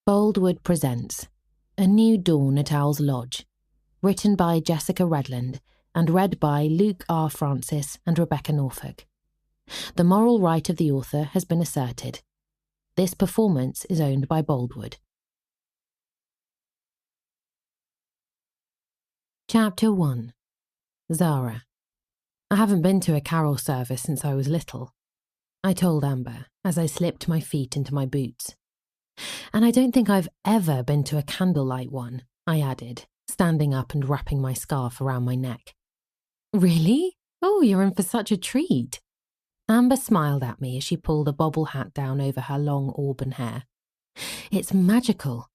Boldwood presents A New Dawn at Owl's Lodge, written by Jessica Redland and read by Luke R. Francis and Rebecca Norfolk. The moral right of the author has been asserted. This performance is owned by Boldwood. Chapter 1. Zara. I haven't been to a carol service since I was little, I told Amber as I slipped my feet into my boots. And I don't think I've ever been to a candlelight one, I added, standing up and wrapping my scarf around my neck. Really? Oh, you're in for such a treat. Amber smiled at me as she pulled a bobble hat down over her long auburn hair. It's magical.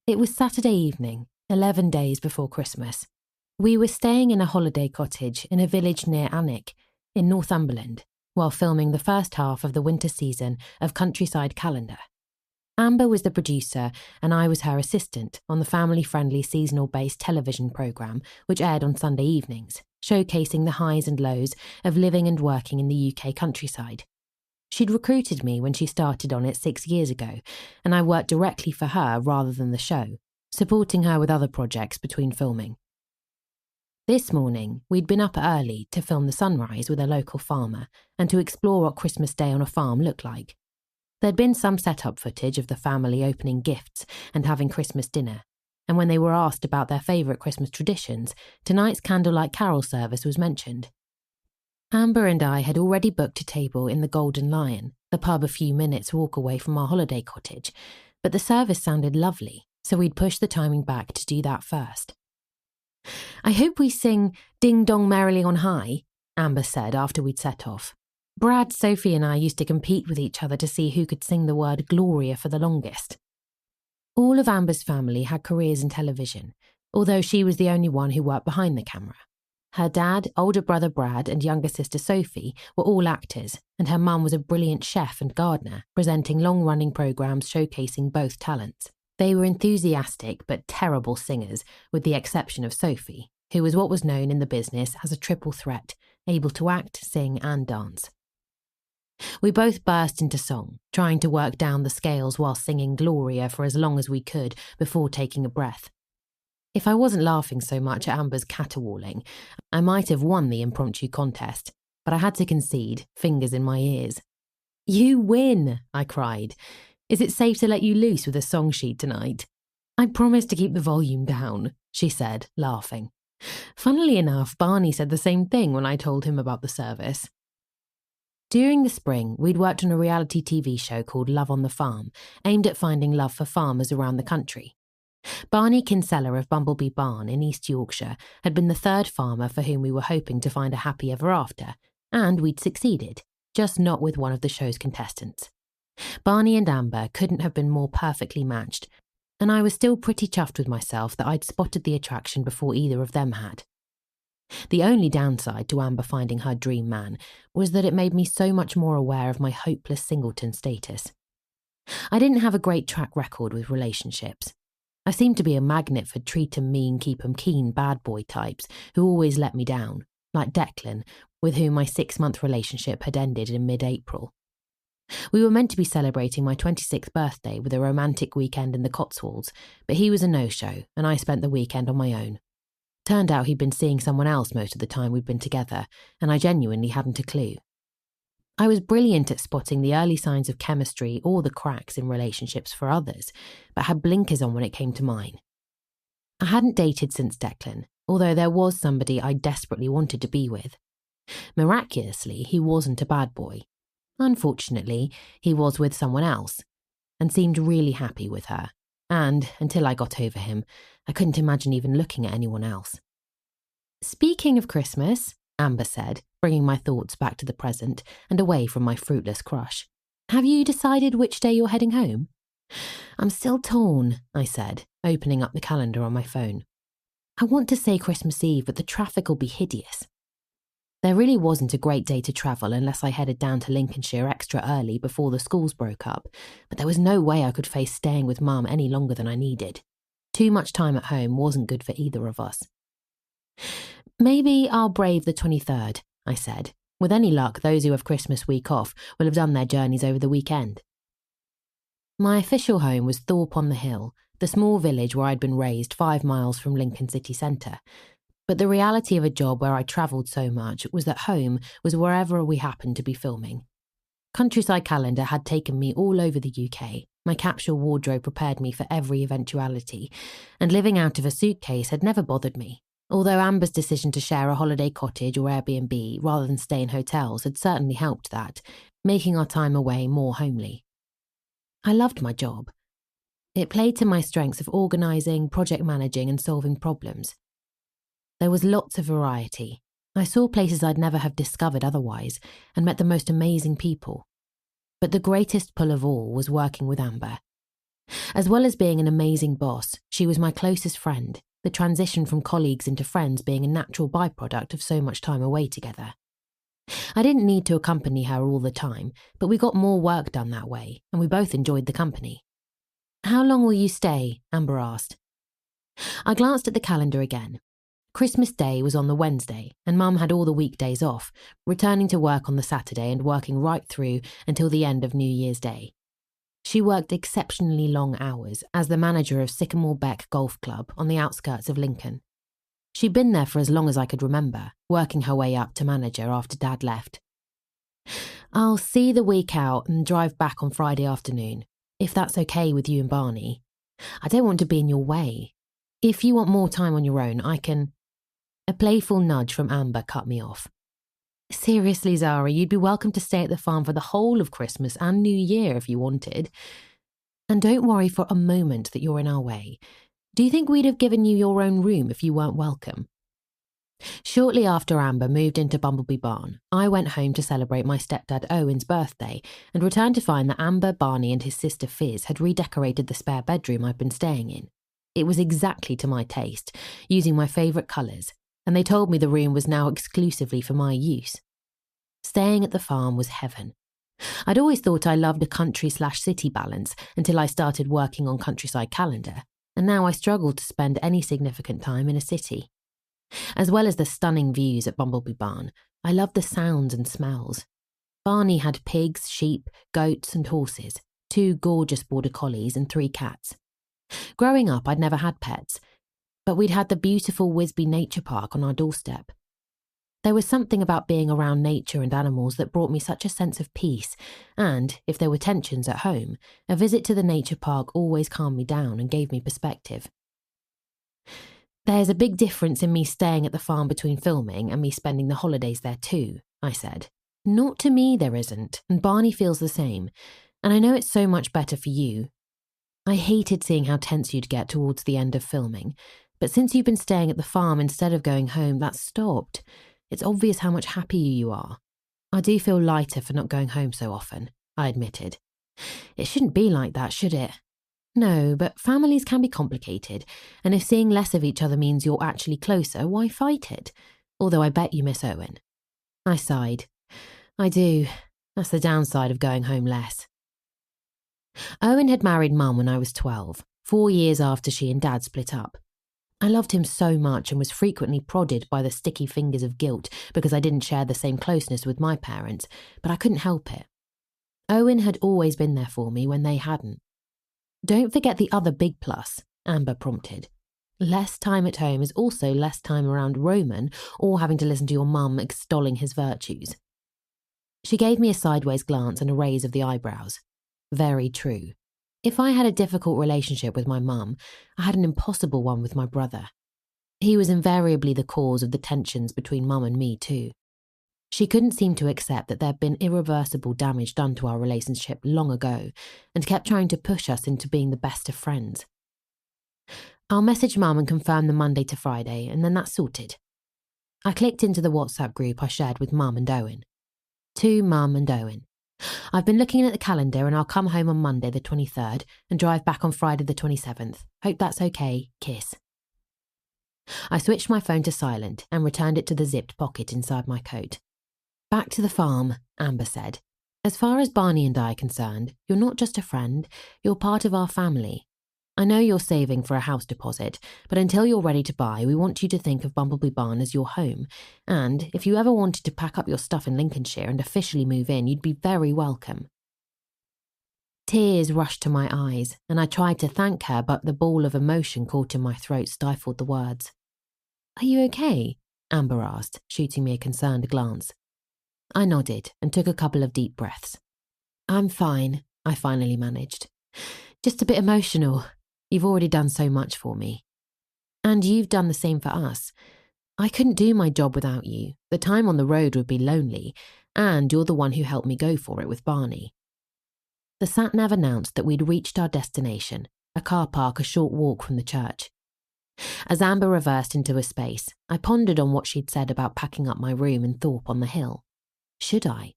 It was Saturday evening, 11 days before Christmas. We were staying in a holiday cottage in a village near Alnwick, in Northumberland, while filming the first half of the winter season of Countryside Calendar. Amber was the producer and I was her assistant on the family-friendly seasonal-based television programme which aired on Sunday evenings, showcasing the highs and lows of living and working in the UK countryside. She'd recruited me when she started on it 6 years ago, and I worked directly for her rather than the show, supporting her with other projects between filming. This morning, we'd been up early to film the sunrise with a local farmer and to explore what Christmas Day on a farm looked like. There'd been some set-up footage of the family opening gifts and having Christmas dinner, and when they were asked about their favourite Christmas traditions, tonight's candlelight carol service was mentioned. Amber and I had already booked a table in the Golden Lion, the pub a few minutes' walk away from our holiday cottage, but the service sounded lovely, so we'd pushed the timing back to do that first. I hope we sing Ding Dong Merrily on High, Amber said after we'd set off. Brad, Sophie and I used to compete with each other to see who could sing the word Gloria for the longest. All of Amber's family had careers in television, although she was the only one who worked behind the camera. Her dad, older brother Brad and younger sister Sophie were all actors, and her mum was a brilliant chef and gardener, presenting long-running programmes showcasing both talents. They were enthusiastic but terrible singers, with the exception of Sophie, who was what was known in the business as a triple threat, able to act, sing and dance. We both burst into song, trying to work down the scales while singing Gloria for as long as we could before taking a breath. If I wasn't laughing so much at Amber's caterwauling, I might have won the impromptu contest, but I had to concede, fingers in my ears. You win, I cried. Is it safe to let you loose with a song sheet tonight? I promise to keep the volume down, she said, laughing. Funnily enough, Barney said the same thing when I told him about the service. During the spring, we'd worked on a reality TV show called Love on the Farm, aimed at finding love for farmers around the country. Barney Kinsella of Bumblebee Barn in East Yorkshire had been the third farmer for whom we were hoping to find a happy ever after, and we'd succeeded, just not with one of the show's contestants. Barney and Amber couldn't have been more perfectly matched, and I was still pretty chuffed with myself that I'd spotted the attraction before either of them had. The only downside to Amber finding her dream man was that it made me so much more aware of my hopeless singleton status. I didn't have a great track record with relationships. I seemed to be a magnet for treat 'em mean, keep 'em keen bad boy types who always let me down, like Declan, with whom my 6-month relationship had ended in mid-April. We were meant to be celebrating my 26th birthday with a romantic weekend in the Cotswolds, but he was a no-show and I spent the weekend on my own. Turned out he'd been seeing someone else most of the time we'd been together, and I genuinely hadn't a clue. I was brilliant at spotting the early signs of chemistry or the cracks in relationships for others, but had blinkers on when it came to mine. I hadn't dated since Declan, although there was somebody I desperately wanted to be with. Miraculously, he wasn't a bad boy. Unfortunately, he was with someone else, and seemed really happy with her. And, until I got over him, I couldn't imagine even looking at anyone else. Speaking of Christmas, Amber said, bringing my thoughts back to the present and away from my fruitless crush. Have you decided which day you're heading home? I'm still torn, I said, opening up the calendar on my phone. I want to say Christmas Eve, but the traffic will be hideous. There really wasn't a great day to travel unless I headed down to Lincolnshire extra early before the schools broke up, but there was no way I could face staying with Mum any longer than I needed. Too much time at home wasn't good for either of us. Maybe I'll brave the 23rd, I said. With any luck, those who have Christmas week off will have done their journeys over the weekend. My official home was Thorpe-on-the-Hill, the small village where I'd been raised 5 miles from Lincoln city centre. But the reality of a job where I travelled so much was that home was wherever we happened to be filming. Countryside Calendar had taken me all over the UK. My capsule wardrobe prepared me for every eventuality, and living out of a suitcase had never bothered me. Although Amber's decision to share a holiday cottage or Airbnb rather than stay in hotels had certainly helped that, making our time away more homely. I loved my job. It played to my strengths of organising, project managing and solving problems. There was lots of variety. I saw places I'd never have discovered otherwise and met the most amazing people. But the greatest pull of all was working with Amber. As well as being an amazing boss, she was my closest friend, the transition from colleagues into friends being a natural byproduct of so much time away together. I didn't need to accompany her all the time, but we got more work done that way, and we both enjoyed the company. "How long will you stay?" Amber asked. I glanced at the calendar again. Christmas Day was on the Wednesday, and Mum had all the weekdays off, returning to work on the Saturday and working right through until the end of New Year's Day. She worked exceptionally long hours as the manager of Sycamore Beck Golf Club on the outskirts of Lincoln. She'd been there for as long as I could remember, working her way up to manager after Dad left. "I'll see the week out and drive back on Friday afternoon, if that's okay with you and Barney. I don't want to be in your way. If you want more time on your own, I can..." A playful nudge from Amber cut me off. "Seriously, Zara, you'd be welcome to stay at the farm for the whole of Christmas and New Year if you wanted. And don't worry for a moment that you're in our way. Do you think we'd have given you your own room if you weren't welcome?" Shortly after Amber moved into Bumblebee Barn, I went home to celebrate my stepdad Owen's birthday and returned to find that Amber, Barney and his sister Fizz had redecorated the spare bedroom I'd been staying in. It was exactly to my taste, using my favourite colours, and they told me the room was now exclusively for my use. Staying at the farm was heaven. I'd always thought I loved a country/city balance until I started working on Countryside Calendar, and now I struggled to spend any significant time in a city. As well as the stunning views at Bumblebee Barn, I loved the sounds and smells. Barney had pigs, sheep, goats and horses, 2 gorgeous border collies and 3 cats. Growing up, I'd never had pets, but we'd had the beautiful Wisby Nature Park on our doorstep. There was something about being around nature and animals that brought me such a sense of peace, and, if there were tensions at home, a visit to the nature park always calmed me down and gave me perspective. "There's a big difference in me staying at the farm between filming and me spending the holidays there too," I said. "Not to me there isn't, and Barney feels the same, and I know it's so much better for you. I hated seeing how tense you'd get towards the end of filming, but since you've been staying at the farm instead of going home, that's stopped. It's obvious how much happier you are. I do feel lighter for not going home so often," I admitted. "It shouldn't be like that, should it?" "No, but families can be complicated, and if seeing less of each other means you're actually closer, why fight it? Although I bet you miss Owen." I sighed. "I do. That's the downside of going home less." Owen had married Mum when I was 12, 4 years after she and Dad split up. I loved him so much and was frequently prodded by the sticky fingers of guilt because I didn't share the same closeness with my parents, but I couldn't help it. Owen had always been there for me when they hadn't. "Don't forget the other big plus," Amber prompted. "Less time at home is also less time around Roman or having to listen to your mum extolling his virtues." She gave me a sideways glance and a raise of the eyebrows. Very true. If I had a difficult relationship with my mum, I had an impossible one with my brother. He was invariably the cause of the tensions between Mum and me too. She couldn't seem to accept that there'd been irreversible damage done to our relationship long ago and kept trying to push us into being the best of friends. "I'll message Mum and confirm the Monday to Friday, and then that's sorted." I clicked into the WhatsApp group I shared with Mum and Owen. To Mum and Owen. "I've been looking at the calendar and I'll come home on Monday the 23rd and drive back on Friday the 27th. Hope that's okay. Kiss." I switched my phone to silent and returned it to the zipped pocket inside my coat. "Back to the farm," Amber said. "As far as Barney and I are concerned, you're not just a friend, you're part of our family. I know you're saving for a house deposit, but until you're ready to buy, we want you to think of Bumblebee Barn as your home, and if you ever wanted to pack up your stuff in Lincolnshire and officially move in, you'd be very welcome." Tears rushed to my eyes, and I tried to thank her, but the ball of emotion caught in my throat stifled the words. "Are you okay?" Amber asked, shooting me a concerned glance. I nodded and took a couple of deep breaths. "I'm fine," I finally managed. "Just a bit emotional. You've already done so much for me. And you've done the same for us. I couldn't do my job without you. The time on the road would be lonely, and you're the one who helped me go for it with Barney." The sat-nav announced that we'd reached our destination, a car park a short walk from the church. As Amber reversed into a space, I pondered on what she'd said about packing up my room in Thorpe on the hill. Should I?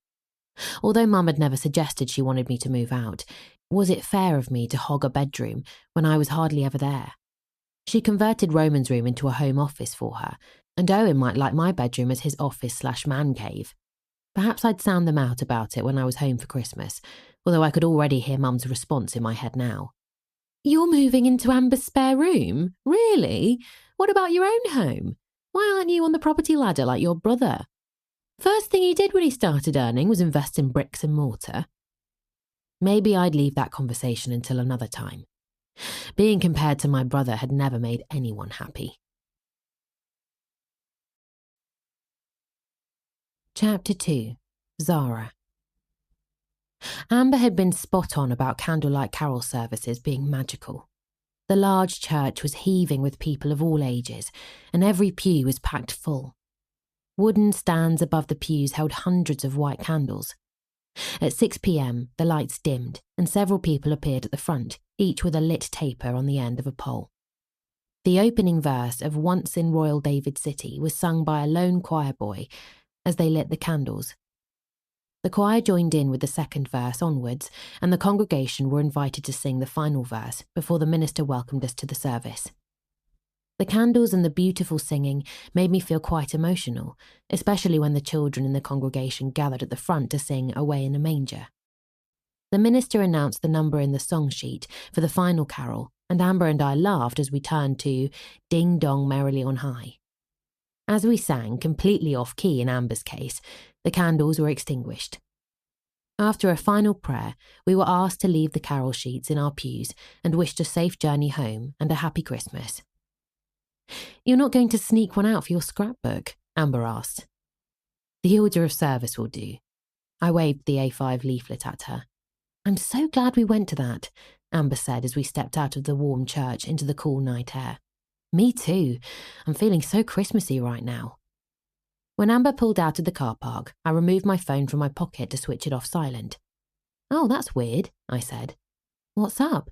Although Mum had never suggested she wanted me to move out, was it fair of me to hog a bedroom when I was hardly ever there? She converted Roman's room into a home office for her, and Owen might like my bedroom as his office/man cave. Perhaps I'd sound them out about it when I was home for Christmas, although I could already hear Mum's response in my head now. "You're moving into Amber's spare room? Really? What about your own home? Why aren't you on the property ladder like your brother? First thing he did when he started earning was invest in bricks and mortar." Maybe I'd leave that conversation until another time. Being compared to my brother had never made anyone happy. Chapter 2. Zara. Amber had been spot on about candlelight carol services being magical. The large church was heaving with people of all ages, and every pew was packed full. Wooden stands above the pews held hundreds of white candles. At 6 p.m, the lights dimmed, and several people appeared at the front, each with a lit taper on the end of a pole. The opening verse of "Once in Royal David City" was sung by a lone choir boy as they lit the candles. The choir joined in with the second verse onwards, and the congregation were invited to sing the final verse before the minister welcomed us to the service. The candles and the beautiful singing made me feel quite emotional, especially when the children in the congregation gathered at the front to sing "Away in a Manger." The minister announced the number in the song sheet for the final carol, and Amber and I laughed as we turned to "Ding Dong Merrily on High." As we sang, completely off-key in Amber's case, the candles were extinguished. After a final prayer, we were asked to leave the carol sheets in our pews and wished a safe journey home and a happy Christmas. "You're not going to sneak one out for your scrapbook?" Amber asked. "The order of service will do." I waved the A5 leaflet at her. "I'm so glad we went to that," Amber said as we stepped out of the warm church into the cool night air. "Me too. I'm feeling so Christmassy right now." When Amber pulled out of the car park, I removed my phone from my pocket to switch it off silent. "Oh, that's weird," I said. "What's up?"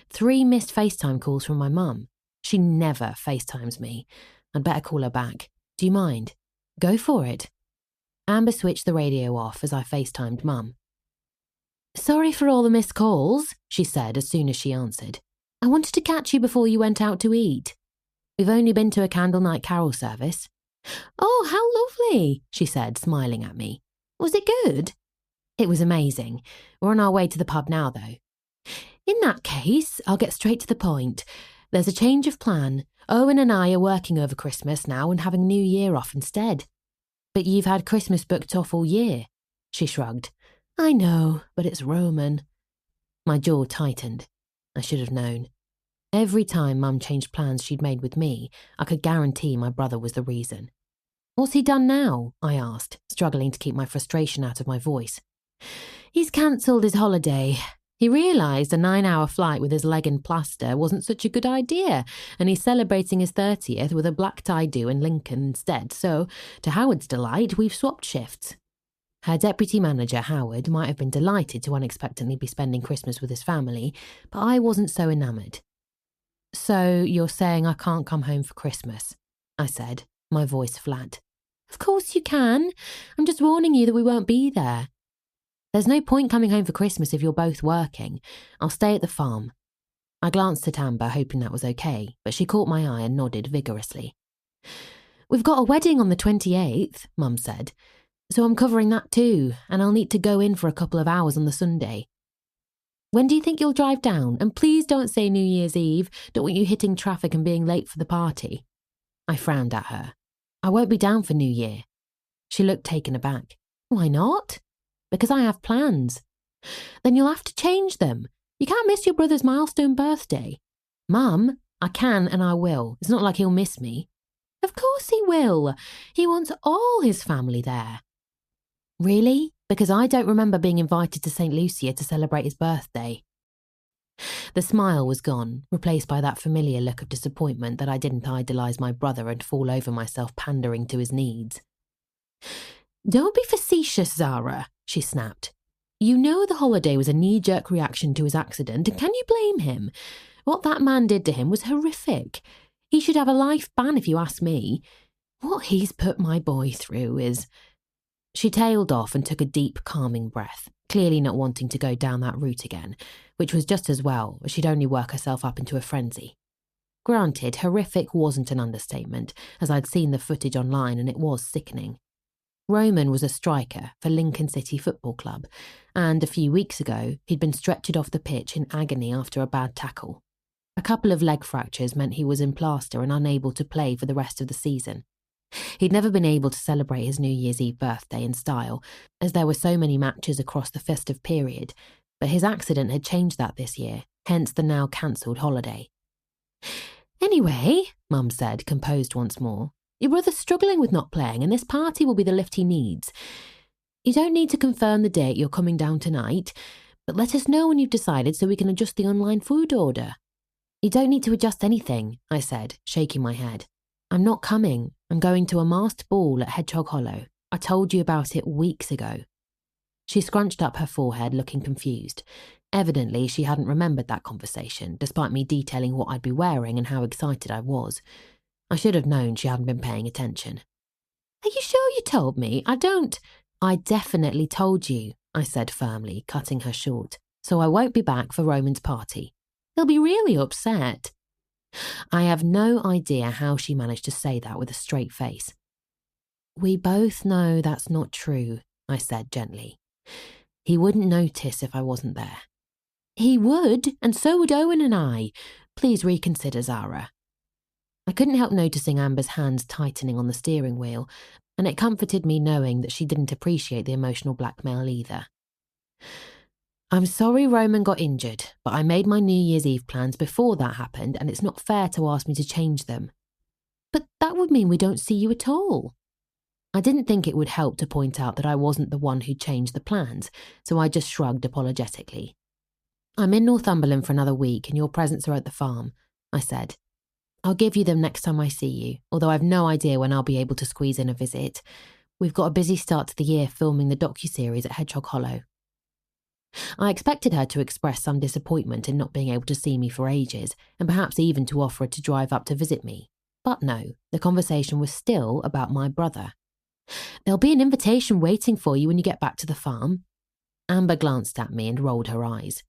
3 missed FaceTime calls from my mum. She never FaceTimes me. I'd better call her back. "Do you mind?" "Go for it." Amber switched the radio off as I FaceTimed Mum. "Sorry for all the missed calls," she said as soon as she answered. "I wanted to catch you before you went out to eat. We've only been to a candle night carol service." "Oh, how lovely," she said, smiling at me. "Was it good?" "It was amazing. We're on our way to the pub now, though." "In that case, I'll get straight to the point. There's a change of plan. Owen and I are working over Christmas now and having New Year off instead." "But you've had Christmas booked off all year," she shrugged. "I know, but it's Roman." My jaw tightened. I should have known. Every time Mum changed plans she'd made with me, I could guarantee my brother was the reason. "What's he done now?" I asked, struggling to keep my frustration out of my voice. "He's cancelled his holiday. He realised a 9-hour flight with his leg in plaster wasn't such a good idea, and he's celebrating his 30th with a black tie do in Lincoln instead, so, to Howard's delight, we've swapped shifts." Her deputy manager, Howard, might have been delighted to unexpectedly be spending Christmas with his family, but I wasn't so enamoured. "So you're saying I can't come home for Christmas?" I said, my voice flat. "Of course you can. I'm just warning you that we won't be there." "There's no point coming home for Christmas if you're both working. I'll stay at the farm." I glanced at Amber, hoping that was okay, but she caught my eye and nodded vigorously. "We've got a wedding on the 28th, Mum said, so I'm covering that too, and I'll need to go in for a couple of hours on the Sunday." "When do you think you'll drive down? And please don't say New Year's Eve. Don't want you hitting traffic and being late for the party." I frowned at her. "I won't be down for New Year." She looked taken aback. "Why not?" "Because I have plans." Then you'll have to change them. You can't miss your brother's milestone birthday. Mum, I can and I will. It's not like he'll miss me. Of course he will. He wants all his family there. Really? Because I don't remember being invited to St. Lucia to celebrate his birthday. The smile was gone, replaced by that familiar look of disappointment that I didn't idolise my brother and fall over myself pandering to his needs. Don't be facetious, Zara, she snapped. You know the holiday was a knee-jerk reaction to his accident, and can you blame him? What that man did to him was horrific. He should have a life ban if you ask me. What he's put my boy through is... She tailed off and took a deep, calming breath, clearly not wanting to go down that route again, which was just as well, as she'd only work herself up into a frenzy. Granted, horrific wasn't an understatement, as I'd seen the footage online and it was sickening. Roman was a striker for Lincoln City Football Club, and a few weeks ago he'd been stretchered off the pitch in agony after a bad tackle. A couple of leg fractures meant he was in plaster and unable to play for the rest of the season. He'd never been able to celebrate his New Year's Eve birthday in style, as there were so many matches across the festive period, but his accident had changed that this year, hence the now cancelled holiday. Anyway, Mum said, composed once more, your brother's struggling with not playing and this party will be the lift he needs. You don't need to confirm the date you're coming down tonight, but let us know when you've decided so we can adjust the online food order. You don't need to adjust anything, I said, shaking my head. I'm not coming. I'm going to a masked ball at Hedgehog Hollow. I told you about it weeks ago. She scrunched up her forehead, looking confused. Evidently, she hadn't remembered that conversation, despite me detailing what I'd be wearing and how excited I was. I should have known she hadn't been paying attention. Are you sure you told me? I definitely told you, I said firmly, cutting her short. So I won't be back for Roman's party. He'll be really upset. I have no idea how she managed to say that with a straight face. We both know that's not true, I said gently. He wouldn't notice if I wasn't there. He would, and so would Owen and I. Please reconsider, Zara. I couldn't help noticing Amber's hands tightening on the steering wheel, and it comforted me knowing that she didn't appreciate the emotional blackmail either. I'm sorry Roman got injured, but I made my New Year's Eve plans before that happened, and it's not fair to ask me to change them. But that would mean we don't see you at all. I didn't think it would help to point out that I wasn't the one who changed the plans, so I just shrugged apologetically. I'm in Northumberland for another week and your presents are at the farm, I said. I'll give you them next time I see you, although I've no idea when I'll be able to squeeze in a visit. We've got a busy start to the year filming the docuseries at Hedgehog Hollow. I expected her to express some disappointment in not being able to see me for ages, and perhaps even to offer to drive up to visit me. But no, the conversation was still about my brother. There'll be an invitation waiting for you when you get back to the farm. Amber glanced at me and rolled her eyes.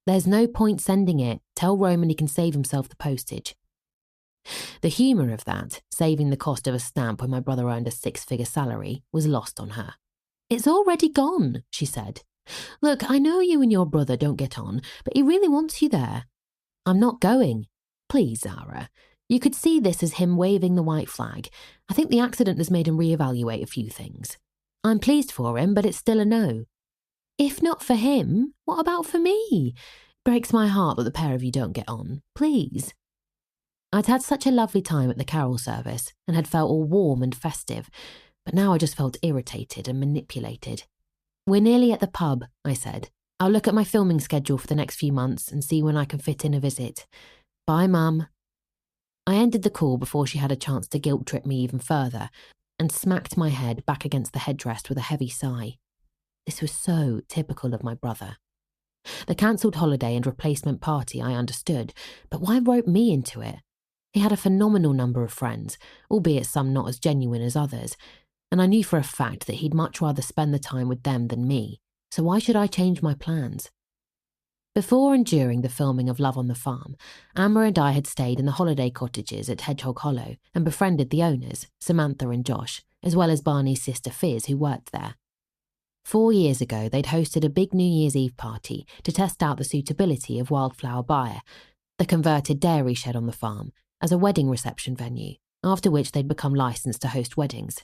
There's no point sending it. Tell Roman he can save himself the postage. The humour of that, saving the cost of a stamp when my brother earned a 6-figure salary, was lost on her. It's already gone, she said. Look, I know you and your brother don't get on, but he really wants you there. I'm not going. Please, Zara. You could see this as him waving the white flag. I think the accident has made him reevaluate a few things. I'm pleased for him, but it's still a no. If not for him, what about for me? Breaks my heart that the pair of you don't get on. Please. I'd had such a lovely time at the carol service and had felt all warm and festive, but now I just felt irritated and manipulated. We're nearly at the pub, I said. I'll look at my filming schedule for the next few months and see when I can fit in a visit. Bye, Mum. I ended the call before she had a chance to guilt-trip me even further and smacked my head back against the headrest with a heavy sigh. This was so typical of my brother. The cancelled holiday and replacement party I understood, but why rope me into it? He had a phenomenal number of friends, albeit some not as genuine as others, and I knew for a fact that he'd much rather spend the time with them than me, so why should I change my plans? Before and during the filming of Love on the Farm, Amber and I had stayed in the holiday cottages at Hedgehog Hollow and befriended the owners, Samantha and Josh, as well as Barney's sister Fizz, who worked there. 4 years ago, they'd hosted a big New Year's Eve party to test out the suitability of Wildflower Byre, the converted dairy shed on the farm, as a wedding reception venue, after which they'd become licensed to host weddings.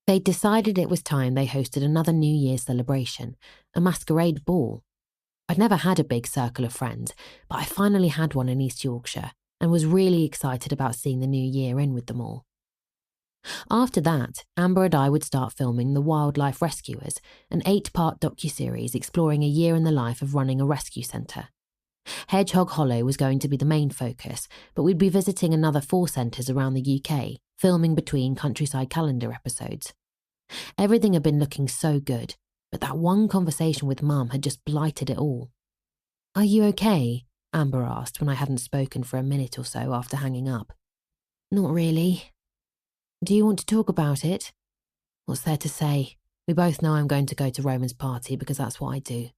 They'd decided it was time they hosted another New Year's celebration, a masquerade ball, I'd never had a big circle of friends, but I finally had one in East Yorkshire and was really excited about seeing the new year in with them all. After that, Amber and I would start filming The Wildlife Rescuers, an 8-part docuseries exploring a year in the life of running a rescue centre. Hedgehog Hollow was going to be the main focus, but we'd be visiting another 4 centres around the UK, filming between Countryside Calendar episodes. Everything had been looking so good, but that one conversation with Mum had just blighted it all. "Are you okay?" Amber asked when I hadn't spoken for a minute or so after hanging up. "Not really." "Do you want to talk about it?" "What's there to say? We both know I'm going to go to Roman's party because that's what I do."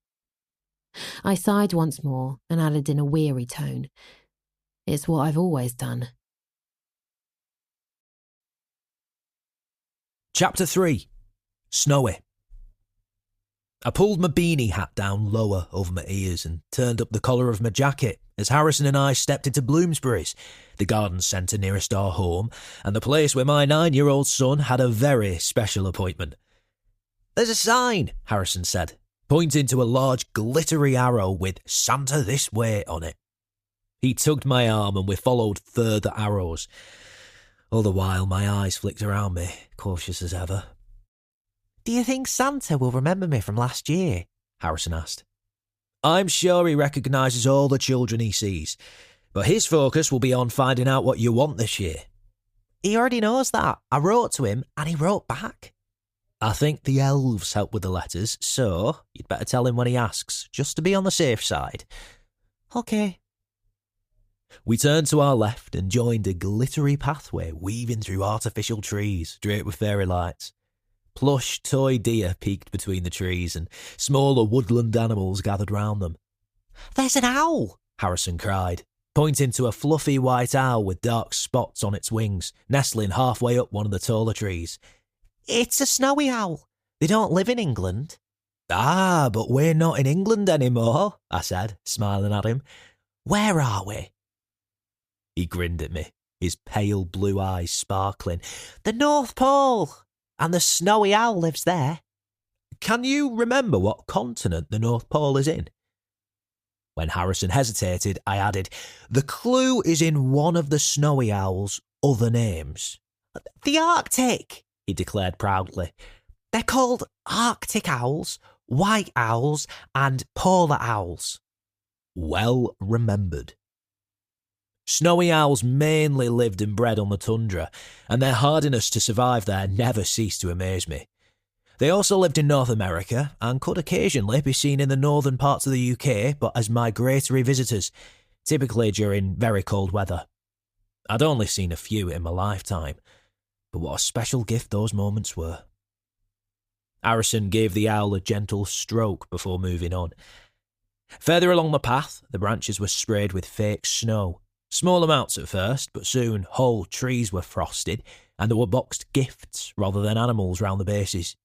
I sighed once more and added in a weary tone, "It's what I've always done." Chapter 3. Snowy. I pulled my beanie hat down lower over my ears and turned up the collar of my jacket as Harrison and I stepped into Bloomsbury's, the garden centre nearest our home, and the place where my 9-year-old son had a very special appointment. "There's a sign," Harrison said, pointing to a large glittery arrow with "Santa this way" on it. He tugged my arm and we followed further arrows. All the while my eyes flicked around me, cautious as ever. "Do you think Santa will remember me from last year?" Harrison asked. "I'm sure he recognises all the children he sees, but his focus will be on finding out what you want this year." "He already knows that. I wrote to him and he wrote back." "I think the elves help with the letters, so you'd better tell him when he asks, just to be on the safe side." "Okay." We turned to our left and joined a glittery pathway weaving through artificial trees draped with fairy lights. Plush toy deer peeked between the trees and smaller woodland animals gathered round them. "There's an owl!" Harrison cried, pointing to a fluffy white owl with dark spots on its wings, nestling halfway up one of the taller trees. "It's a snowy owl. They don't live in England." "Ah, but we're not in England anymore," I said, smiling at him. "Where are we?" He grinned at me, his pale blue eyes sparkling. "The North Pole! And the snowy owl lives there." "Can you remember what continent the North Pole is in?" When Harrison hesitated, I added, "The clue is in one of the snowy owl's other names." "The Arctic," he declared proudly. "They're called Arctic owls, white owls, and polar owls." Well remembered. Snowy owls mainly lived and bred on the tundra, and their hardiness to survive there never ceased to amaze me. They also lived in North America and could occasionally be seen in the northern parts of the UK, but as migratory visitors, typically during very cold weather. I'd only seen a few in my lifetime, but what a special gift those moments were. Harrison gave the owl a gentle stroke before moving on. Further along the path, the branches were sprayed with fake snow. Small amounts at first, but soon whole trees were frosted, and there were boxed gifts rather than animals round the bases.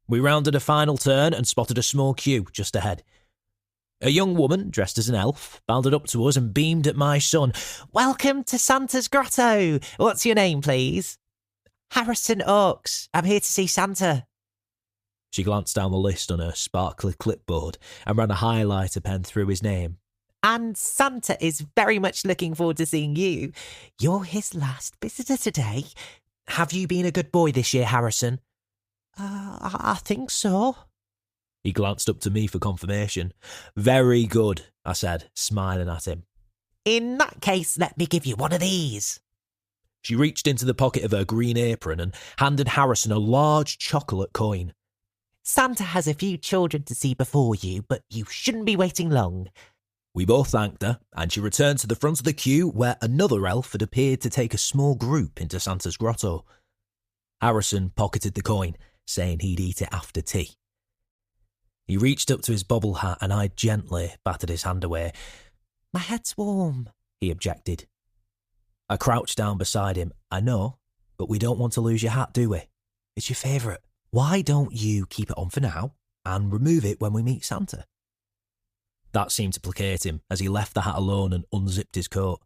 We rounded a final turn and spotted a small queue just ahead. A young woman, dressed as an elf, bounded up to us and beamed at my son. "Welcome to Santa's Grotto. What's your name, please?" "Harrison Oakes. I'm here to see Santa." She glanced down the list on her sparkly clipboard and ran a highlighter pen through his name. "And Santa is very much looking forward to seeing you. You're his last visitor today. Have you been a good boy this year, Harrison?" I think so." He glanced up to me for confirmation. "Very good," I said, smiling at him. "In that case, let me give you one of these." She reached into the pocket of her green apron and handed Harrison a large chocolate coin. "Santa has a few children to see before you, but you shouldn't be waiting long." We both thanked her, and she returned to the front of the queue where another elf had appeared to take a small group into Santa's grotto. Harrison pocketed the coin, saying he'd eat it after tea. He reached up to his bobble hat and I gently batted his hand away. "My head's warm," he objected. I crouched down beside him. "I know, but we don't want to lose your hat, do we? It's your favourite. Why don't you keep it on for now and remove it when we meet Santa?" That seemed to placate him as he left the hat alone and unzipped his coat.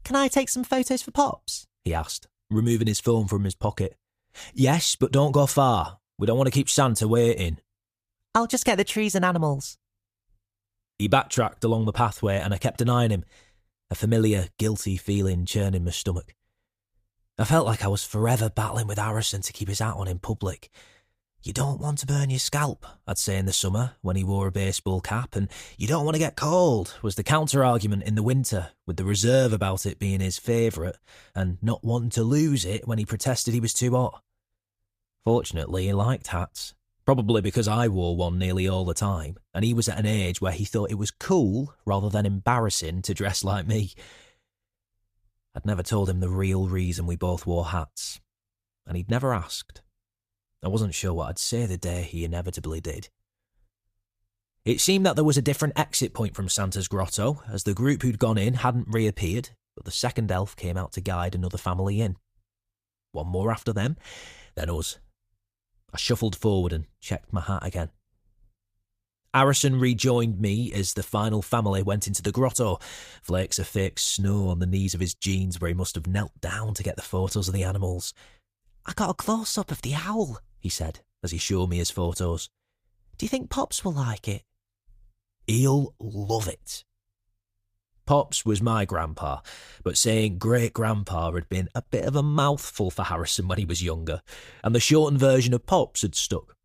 "Can I take some photos for Pops?" he asked, removing his phone from his pocket. "Yes, but don't go far. We don't want to keep Santa waiting." "I'll just get the trees and animals." He backtracked along the pathway and I kept an eye on him, a familiar, guilty feeling churning my stomach. I felt like I was forever battling with Harrison to keep his hat on in public. You don't want to burn your scalp, I'd say in the summer when he wore a baseball cap, and you don't want to get cold was the counter-argument in the winter, with the reserve about it being his favourite and not wanting to lose it when he protested he was too hot. Fortunately, he liked hats, probably because I wore one nearly all the time, and he was at an age where he thought it was cool rather than embarrassing to dress like me. I'd never told him the real reason we both wore hats, and he'd never asked. I wasn't sure what I'd say the day he inevitably did. It seemed that there was a different exit point from Santa's grotto, as the group who'd gone in hadn't reappeared, but the second elf came out to guide another family in. One more after them, then us. I shuffled forward and checked my hat again. Harrison rejoined me as the final family went into the grotto, flakes of fake snow on the knees of his jeans where he must have knelt down to get the photos of the animals. "I got a close-up of the owl," he said, as he showed me his photos. "Do you think Pops will like it?" "He'll love it." Pops was my grandpa, but saying great-grandpa had been a bit of a mouthful for Harrison when he was younger, and the shortened version of Pops had stuck.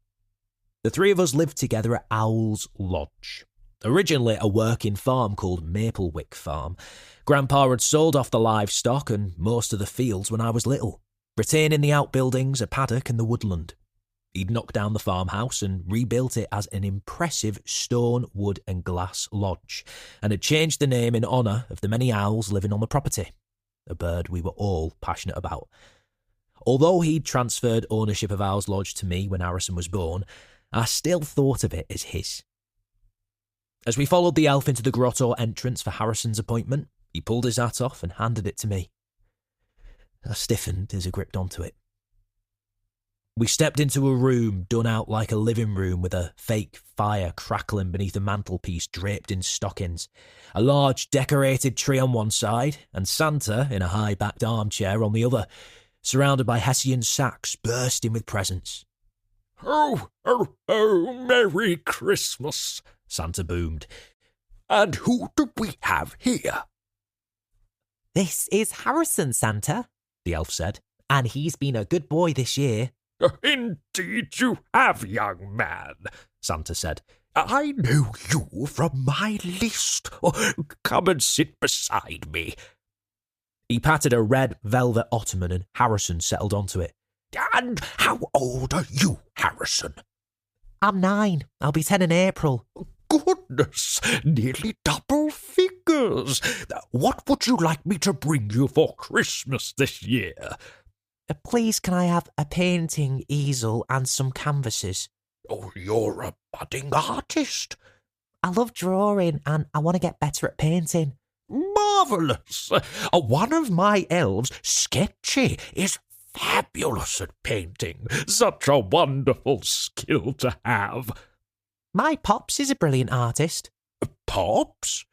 The three of us lived together at Owl's Lodge, originally a working farm called Maplewick Farm. Grandpa had sold off the livestock and most of the fields when I was little, retaining the outbuildings, a paddock and the woodland. He'd knocked down the farmhouse and rebuilt it as an impressive stone, wood and glass lodge, and had changed the name in honour of the many owls living on the property, a bird we were all passionate about. Although he'd transferred ownership of Owl's Lodge to me when Harrison was born, I still thought of it as his. As we followed the elf into the grotto entrance for Harrison's appointment, he pulled his hat off and handed it to me. I stiffened as I gripped onto it. We stepped into a room done out like a living room with a fake fire crackling beneath a mantelpiece draped in stockings, a large decorated tree on one side, and Santa in a high-backed armchair on the other, surrounded by Hessian sacks bursting with presents. "Ho, ho, ho, Merry Christmas," Santa boomed. "And who do we have here?" "This is Harrison, Santa," the elf said, "and he's been a good boy this year." "Indeed you have, young man," Santa said. "I know you from my list. Come and sit beside me." He patted a red velvet ottoman and Harrison settled onto it. "And how old are you, Harrison?" "I'm 9. I'll be 10 in April." "Goodness, nearly double figures. What would you like me to bring you for Christmas this year?" "Please, can I have a painting easel and some canvases?" "Oh, you're a budding artist." "I love drawing and I want to get better at painting." "Marvellous. One of my elves, Sketchy, is fabulous at painting. Such a wonderful skill to have." "My Pops is a brilliant artist." "Pops?"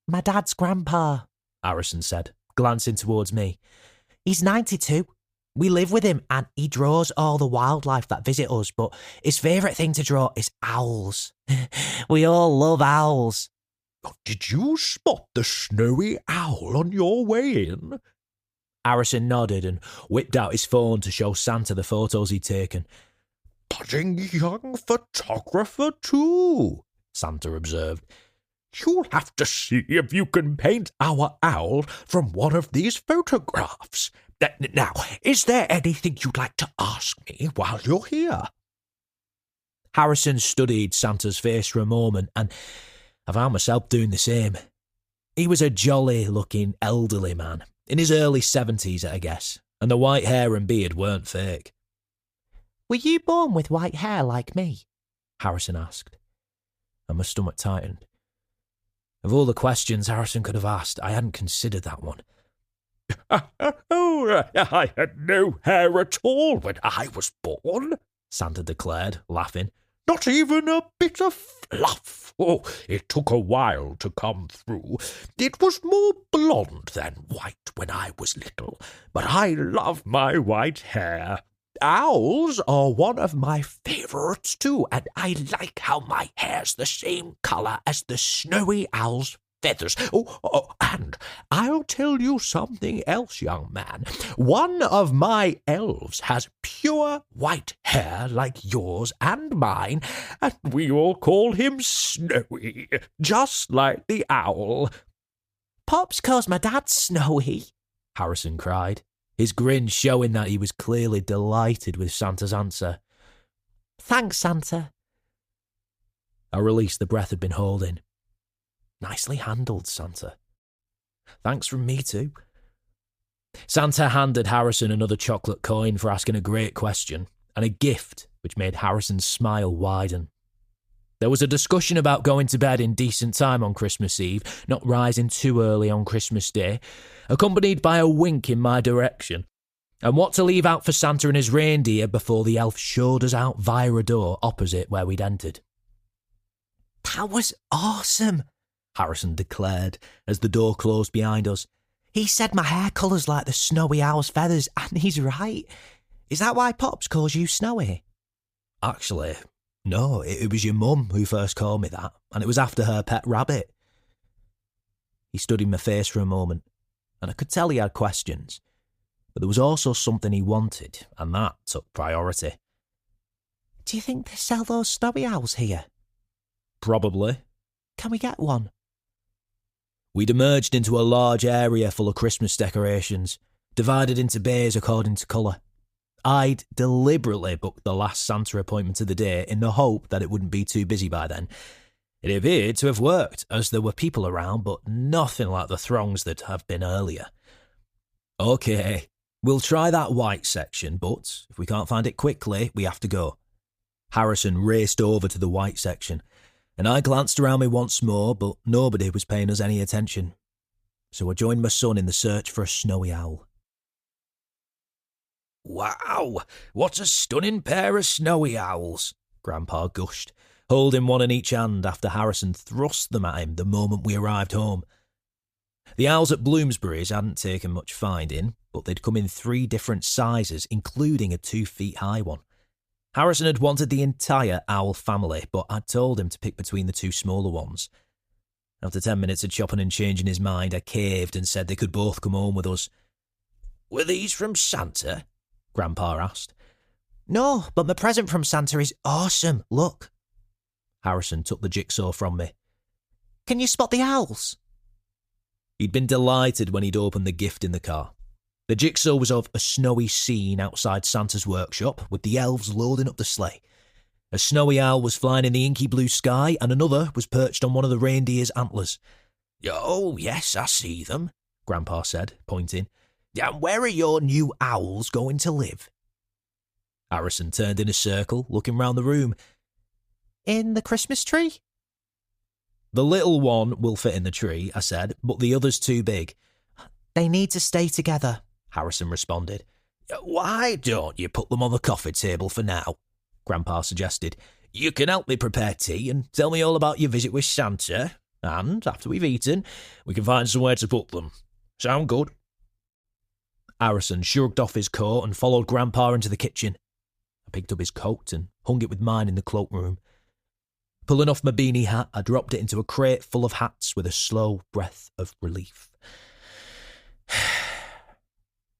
"My dad's grandpa," Harrison said, glancing towards me. "He's 92. We live with him and he draws all the wildlife that visit us, but his favourite thing to draw is owls. We all love owls." "Did you spot the snowy owl on your way in?" Harrison nodded and whipped out his phone to show Santa the photos he'd taken. "Budding young photographer too," Santa observed. "You'll have to see if you can paint our owl from one of these photographs. Now, is there anything you'd like to ask me while you're here?" Harrison studied Santa's face for a moment, and I found myself doing the same. He was a jolly-looking elderly man, in his early 70s, I guess, and the white hair and beard weren't fake. "Were you born with white hair like me?" Harrison asked, and my stomach tightened. Of all the questions Harrison could have asked, I hadn't considered that one. "Oh, I had no hair at all when I was born," Santa declared, laughing. "Not even a bit of fluff. Oh, it took a while to come through. It was more blonde than white when I was little, but I love my white hair. owls are one of my favourites too, and I like how my hair's the same colour as the snowy owl's feathers. Oh, and I'll tell you something else, young man. One of my elves has pure white hair like yours and mine, and we all call him Snowy, just like the owl. Pops calls my dad Snowy, Harrison cried, his grin showing that he was clearly delighted with Santa's answer. Thanks, Santa. I released the breath I'd been holding. Nicely handled, Santa. Thanks from me too. Santa handed Harrison another chocolate coin for asking a great question, and a gift which made Harrison's smile widen. There was a discussion about going to bed in decent time on Christmas Eve, not rising too early on Christmas Day, accompanied by a wink in my direction, and what to leave out for Santa and his reindeer before the elf showed us out via a door opposite where we'd entered. That was awesome, Harrison declared as the door closed behind us. He said my hair colour's like the snowy owl's feathers, and he's right. Is that why Pops calls you Snowy? Actually, no, it was your mum who first called me that, and it was after her pet rabbit. He studied my face for a moment, and I could tell he had questions, but there was also something he wanted, and that took priority. Do you think they sell those snowy owls here? Probably. Can we get one? We'd emerged into a large area full of Christmas decorations, divided into bays according to colour. I'd deliberately booked the last Santa appointment of the day in the hope that it wouldn't be too busy by then. It appeared to have worked, as there were people around, but nothing like the throngs that have been earlier. OK, we'll try that white section, but if we can't find it quickly, we have to go. Harrison raced over to the white section, and I glanced around me once more, but nobody was paying us any attention. So I joined my son in the search for a snowy owl. Wow, what a stunning pair of snowy owls, Grandpa gushed, holding one in each hand after Harrison thrust them at him the moment we arrived home. The owls at Bloomsbury's hadn't taken much finding, but they'd come in 3 different sizes, including a 2 feet high one. Harrison had wanted the entire owl family, but I'd told him to pick between the 2 smaller ones. After 10 minutes of chopping and changing his mind, I caved and said they could both come home with us. Were these from Santa? Grandpa asked. No, but my present from Santa is awesome, look. Harrison took the jigsaw from me. Can you spot the owls? He'd been delighted when he'd opened the gift in the car. The jigsaw was of a snowy scene outside Santa's workshop, with the elves loading up the sleigh. A snowy owl was flying in the inky blue sky, and another was perched on one of the reindeer's antlers. Oh, yes, I see them, Grandpa said, pointing. And where are your new owls going to live? Harrison turned in a circle, looking round the room. In the Christmas tree? The little one will fit in the tree, I said, but the other's too big. They need to stay together, Harrison responded. Why don't you put them on the coffee table for now? Grandpa suggested. You can help me prepare tea and tell me all about your visit with Santa, and after we've eaten, we can find somewhere to put them. Sound good? Harrison shrugged off his coat and followed Grandpa into the kitchen. I picked up his coat and hung it with mine in the cloakroom. Pulling off my beanie hat, I dropped it into a crate full of hats with a slow breath of relief.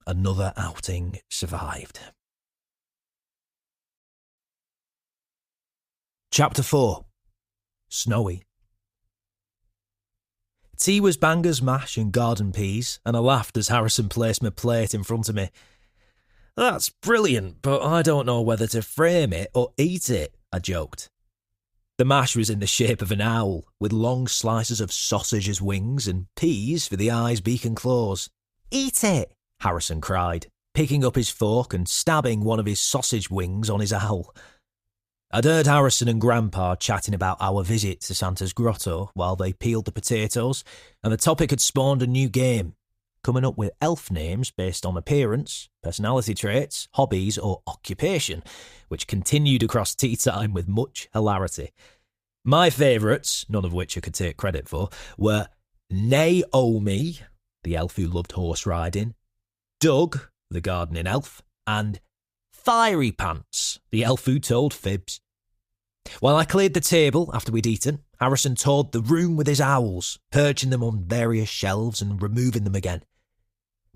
Another outing survived. Chapter 4. Snowy. Tea was bangers, mash and garden peas, and I laughed as Harrison placed my plate in front of me. That's brilliant, but I don't know whether to frame it or eat it, I joked. The mash was in the shape of an owl, with long slices of sausage as wings and peas for the eyes, beak and claws. Eat it, Harrison cried, picking up his fork and stabbing one of his sausage wings on his owl. I'd heard Harrison and Grandpa chatting about our visit to Santa's Grotto while they peeled the potatoes, and the topic had spawned a new game, coming up with elf names based on appearance, personality traits, hobbies or occupation, which continued across tea time with much hilarity. My favourites, none of which I could take credit for, were Naomi, the elf who loved horse riding, Doug, the gardening elf, and Fiery pants, the elf who told fibs. While I cleared the table after we'd eaten, Harrison toured the room with his owls, perching them on various shelves and removing them again.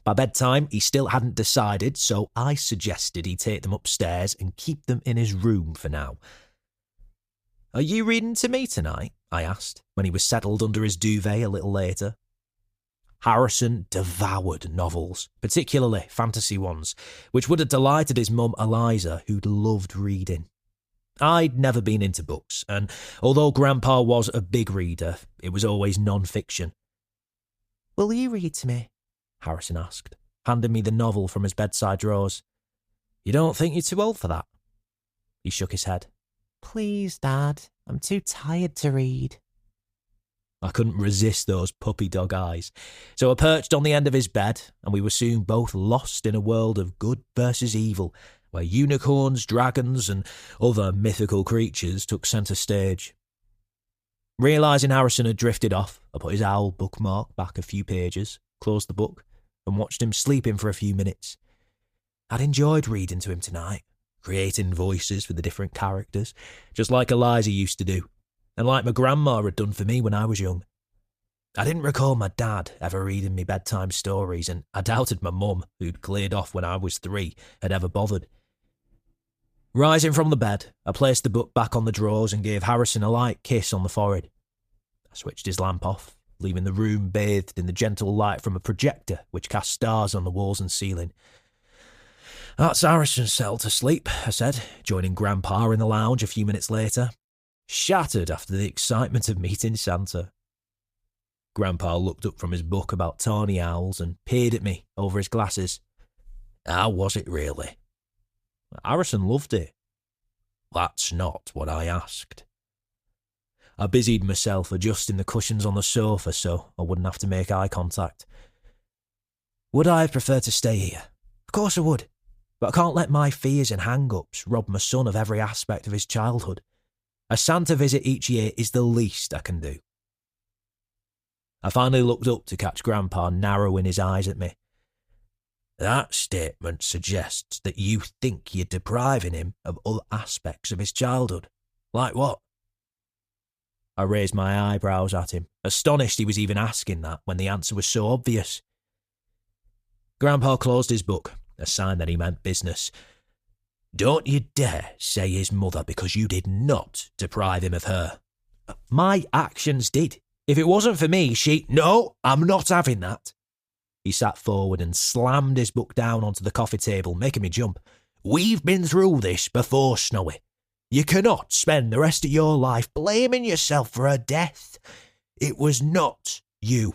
By bedtime, he still hadn't decided, so I suggested he take them upstairs and keep them in his room for now. "Are you reading to me tonight?" I asked, when he was settled under his duvet a little later. Harrison devoured novels, particularly fantasy ones, which would have delighted his mum Eliza, who'd loved reading. I'd never been into books, and although Grandpa was a big reader, it was always non-fiction. "Will you read to me?" Harrison asked, handing me the novel from his bedside drawers. "You don't think you're too old for that?" He shook his head. "Please, Dad, I'm too tired to read." I couldn't resist those puppy dog eyes, so I perched on the end of his bed, and we were soon both lost in a world of good versus evil, where unicorns, dragons, and other mythical creatures took centre stage. Realising Harrison had drifted off, I put his owl bookmark back a few pages, closed the book, and watched him sleeping for a few minutes. I'd enjoyed reading to him tonight, creating voices for the different characters, just like Eliza used to do, and like my grandma had done for me when I was young. I didn't recall my dad ever reading me bedtime stories, and I doubted my mum, who'd cleared off when I was 3, had ever bothered. Rising from the bed, I placed the book back on the drawers and gave Harrison a light kiss on the forehead. I switched his lamp off, leaving the room bathed in the gentle light from a projector which cast stars on the walls and ceiling. "That's Harrison settled to sleep," I said, joining Grandpa in the lounge a few minutes later, shattered after the excitement of meeting Santa. Grandpa looked up from his book about tawny owls and peered at me over his glasses. "How was it really?" "Harrison loved it." "That's not what I asked." I busied myself adjusting the cushions on the sofa so I wouldn't have to make eye contact. "Would I have preferred to stay here? Of course I would. But I can't let my fears and hang-ups rob my son of every aspect of his childhood. A Santa visit each year is the least I can do." I finally looked up to catch Grandpa narrowing his eyes at me. "That statement suggests that you think you're depriving him of other aspects of his childhood. Like what?" I raised my eyebrows at him, astonished he was even asking that when the answer was so obvious. Grandpa closed his book, a sign that he meant business. "Don't you dare say his mother because you did not deprive him of her." "My actions did. If it wasn't for me, she—" "No, I'm not having that." He sat forward and slammed his book down onto the coffee table, making me jump. "We've been through this before, Snowy. You cannot spend the rest of your life blaming yourself for her death. It was not you.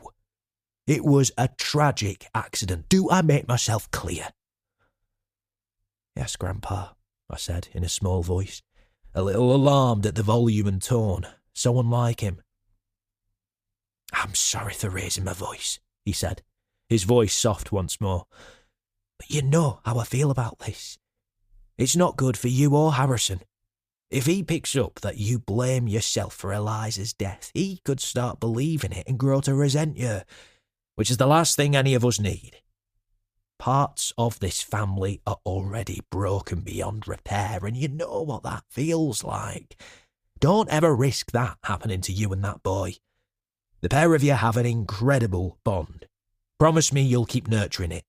It was a tragic accident. Do I make myself clear?" "Yes, Grandpa," I said in a small voice, a little alarmed at the volume and tone, so unlike him. "I'm sorry for raising my voice," he said, his voice soft once more. "But you know how I feel about this. It's not good for you or Harrison. If he picks up that you blame yourself for Eliza's death, he could start believing it and grow to resent you, which is the last thing any of us need. Parts of this family are already broken beyond repair, and you know what that feels like. Don't ever risk that happening to you and that boy. The pair of you have an incredible bond. Promise me you'll keep nurturing it."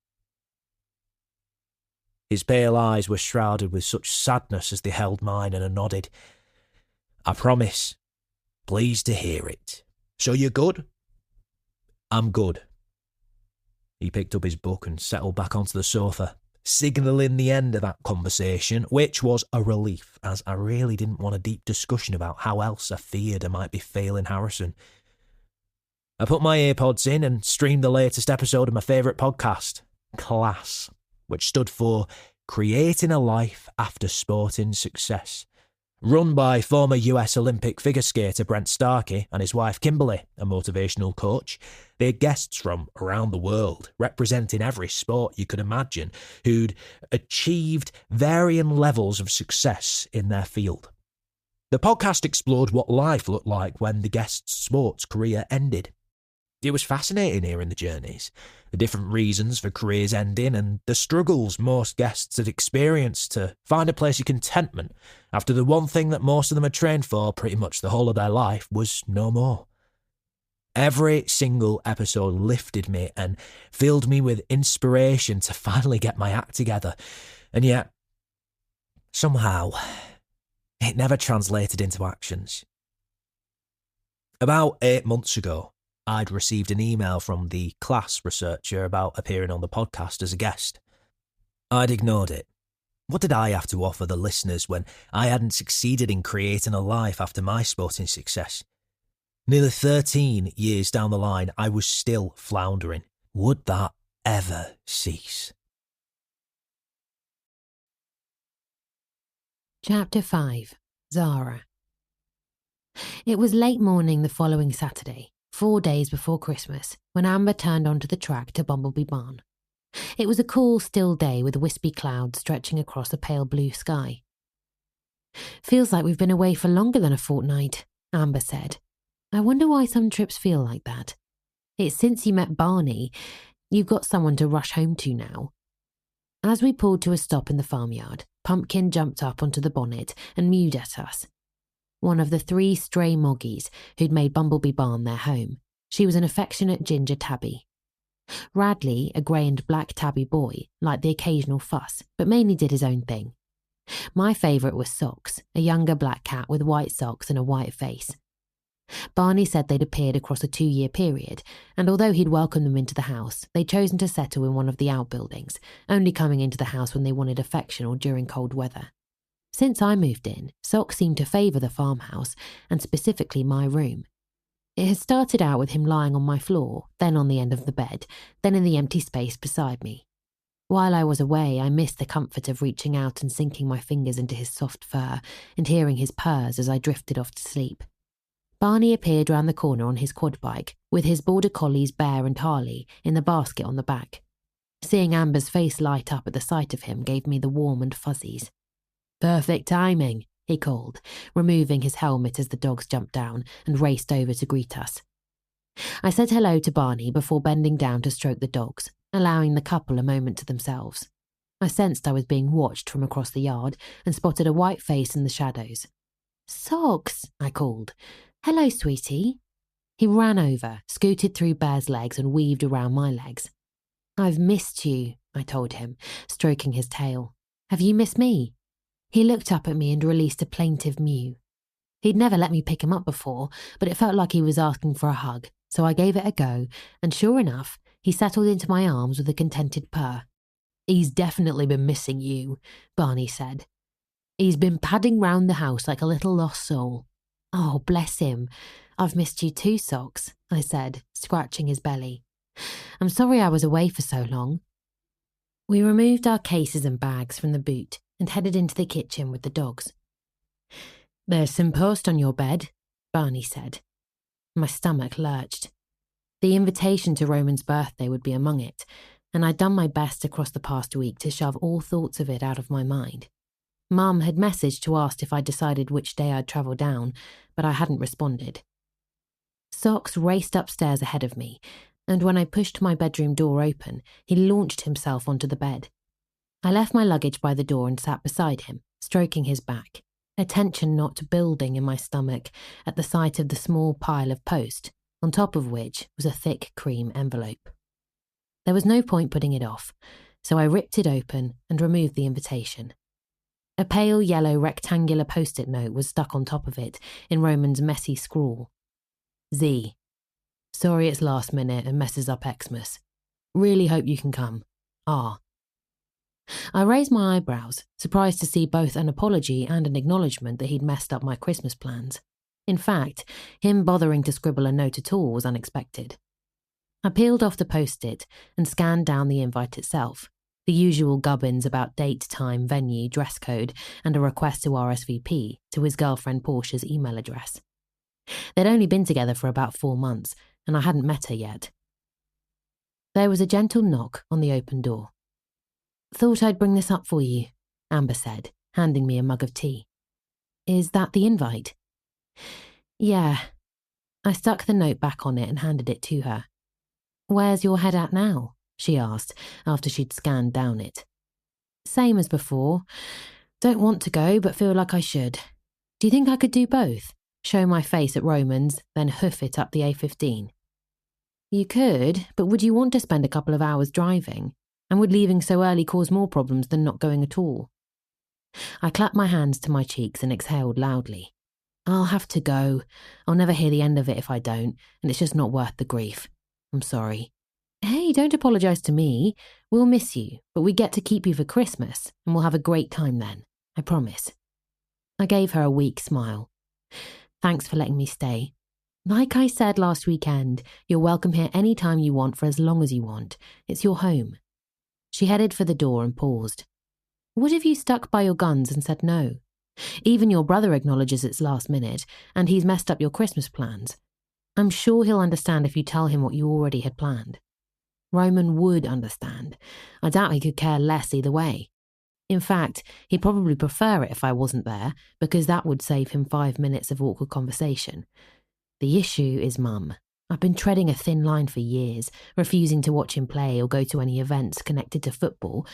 His pale eyes were shrouded with such sadness as they held mine, and I nodded. "I promise. Pleased to hear it. So you're good?" "I'm good." He picked up his book and settled back onto the sofa, signalling the end of that conversation, which was a relief, as I really didn't want a deep discussion about how else I feared I might be failing Harrison. I put my earpods in and streamed the latest episode of my favourite podcast, Class, which stood for Creating a Life After Sporting Success, run by former US Olympic figure skater Brent Starkey and his wife Kimberly, a motivational coach. They had guests from around the world, representing every sport you could imagine, who'd achieved varying levels of success in their field. The podcast explored what life looked like when the guest's sports career ended. It was fascinating hearing the journeys, the different reasons for careers ending, and the struggles most guests had experienced to find a place of contentment after the one thing that most of them had trained for pretty much the whole of their life was no more. Every single episode lifted me and filled me with inspiration to finally get my act together, and yet, somehow, it never translated into actions. About 8 months ago, I'd received an email from the class researcher about appearing on the podcast as a guest. I'd ignored it. What did I have to offer the listeners when I hadn't succeeded in creating a life after my sporting success? Nearly 13 years down the line, I was still floundering. Would that ever cease? Chapter 5. Zara. It was late morning the following Saturday, 4 days before Christmas, when Amber turned onto the track to Bumblebee Barn. It was a cool, still day with wispy clouds stretching across a pale blue sky. "Feels like we've been away for longer than a fortnight," Amber said. "I wonder why some trips feel like that. It's since you met Barney. You've got someone to rush home to now." As we pulled to a stop in the farmyard, Pumpkin jumped up onto the bonnet and mewed at us. One of the 3 stray moggies who'd made Bumblebee Barn their home. She was an affectionate ginger tabby. Radley, a grey and black tabby boy, liked the occasional fuss, but mainly did his own thing. My favourite was Socks, a younger black cat with white socks and a white face. Barney said they'd appeared across a 2-year period, and although he'd welcomed them into the house, they'd chosen to settle in one of the outbuildings, only coming into the house when they wanted affection or during cold weather. Since I moved in, Sock seemed to favour the farmhouse, and specifically my room. It had started out with him lying on my floor, then on the end of the bed, then in the empty space beside me. While I was away, I missed the comfort of reaching out and sinking my fingers into his soft fur and hearing his purrs as I drifted off to sleep. Barney appeared round the corner on his quad bike, with his border collies Bear and Harley in the basket on the back. Seeing Amber's face light up at the sight of him gave me the warm and fuzzies. "Perfect timing," he called, removing his helmet as the dogs jumped down and raced over to greet us. I said hello to Barney before bending down to stroke the dogs, allowing the couple a moment to themselves. I sensed I was being watched from across the yard and spotted a white face in the shadows. "Socks," I called. "Hello, sweetie." He ran over, scooted through Bear's legs and weaved around my legs. "I've missed you," I told him, stroking his tail. "Have you missed me?" He looked up at me and released a plaintive mew. He'd never let me pick him up before, but it felt like he was asking for a hug, so I gave it a go, and sure enough, he settled into my arms with a contented purr. "He's definitely been missing you," Barney said. "He's been padding round the house like a little lost soul." "Oh, bless him. I've missed you too, Socks," I said, scratching his belly. "I'm sorry I was away for so long." We removed our cases and bags from the boot and headed into the kitchen with the dogs. "There's some post on your bed," Barney said. My stomach lurched. The invitation to Roman's birthday would be among it, and I'd done my best across the past week to shove all thoughts of it out of my mind. Mum had messaged to ask if I'd decided which day I'd travel down, but I hadn't responded. Socks raced upstairs ahead of me, and when I pushed my bedroom door open, he launched himself onto the bed. I left my luggage by the door and sat beside him, stroking his back, a tension knot building in my stomach at the sight of the small pile of post, on top of which was a thick cream envelope. There was no point putting it off, so I ripped it open and removed the invitation. A pale yellow rectangular post-it note was stuck on top of it in Roman's messy scrawl. Z. Sorry it's last minute and messes up Xmas. Really hope you can come. R. I raised my eyebrows, surprised to see both an apology and an acknowledgement that he'd messed up my Christmas plans. In fact, him bothering to scribble a note at all was unexpected. I peeled off the post-it and scanned down the invite itself, the usual gubbins about date, time, venue, dress code, and a request to RSVP to his girlfriend Portia's email address. They'd only been together for about 4 months, and I hadn't met her yet. There was a gentle knock on the open door. "Thought I'd bring this up for you," Amber said, handing me a mug of tea. "Is that the invite?" "Yeah." I stuck the note back on it and handed it to her. "Where's your head at now?" she asked after she'd scanned down it. "Same as before. Don't want to go, but feel like I should. Do you think I could do both? Show my face at Romans, then hoof it up the A15? "You could, but would you want to spend a couple of hours driving? And would leaving so early cause more problems than not going at all?" I clapped my hands to my cheeks and exhaled loudly. "I'll have to go. I'll never hear the end of it if I don't, and it's just not worth the grief. I'm sorry." "Hey, don't apologise to me. We'll miss you, but we get to keep you for Christmas, and we'll have a great time then. I promise." I gave her a weak smile. "Thanks for letting me stay. Like I said last weekend, you're welcome here any time you want for as long as you want. It's your home." She headed for the door and paused. "What if you stuck by your guns and said no? Even your brother acknowledges it's last minute, and he's messed up your Christmas plans. I'm sure he'll understand if you tell him what you already had planned." Roman would understand. I doubt he could care less either way. In fact, he'd probably prefer it if I wasn't there, because that would save him 5 minutes of awkward conversation. The issue is Mum. I've been treading a thin line for years, refusing to watch him play or go to any events connected to football,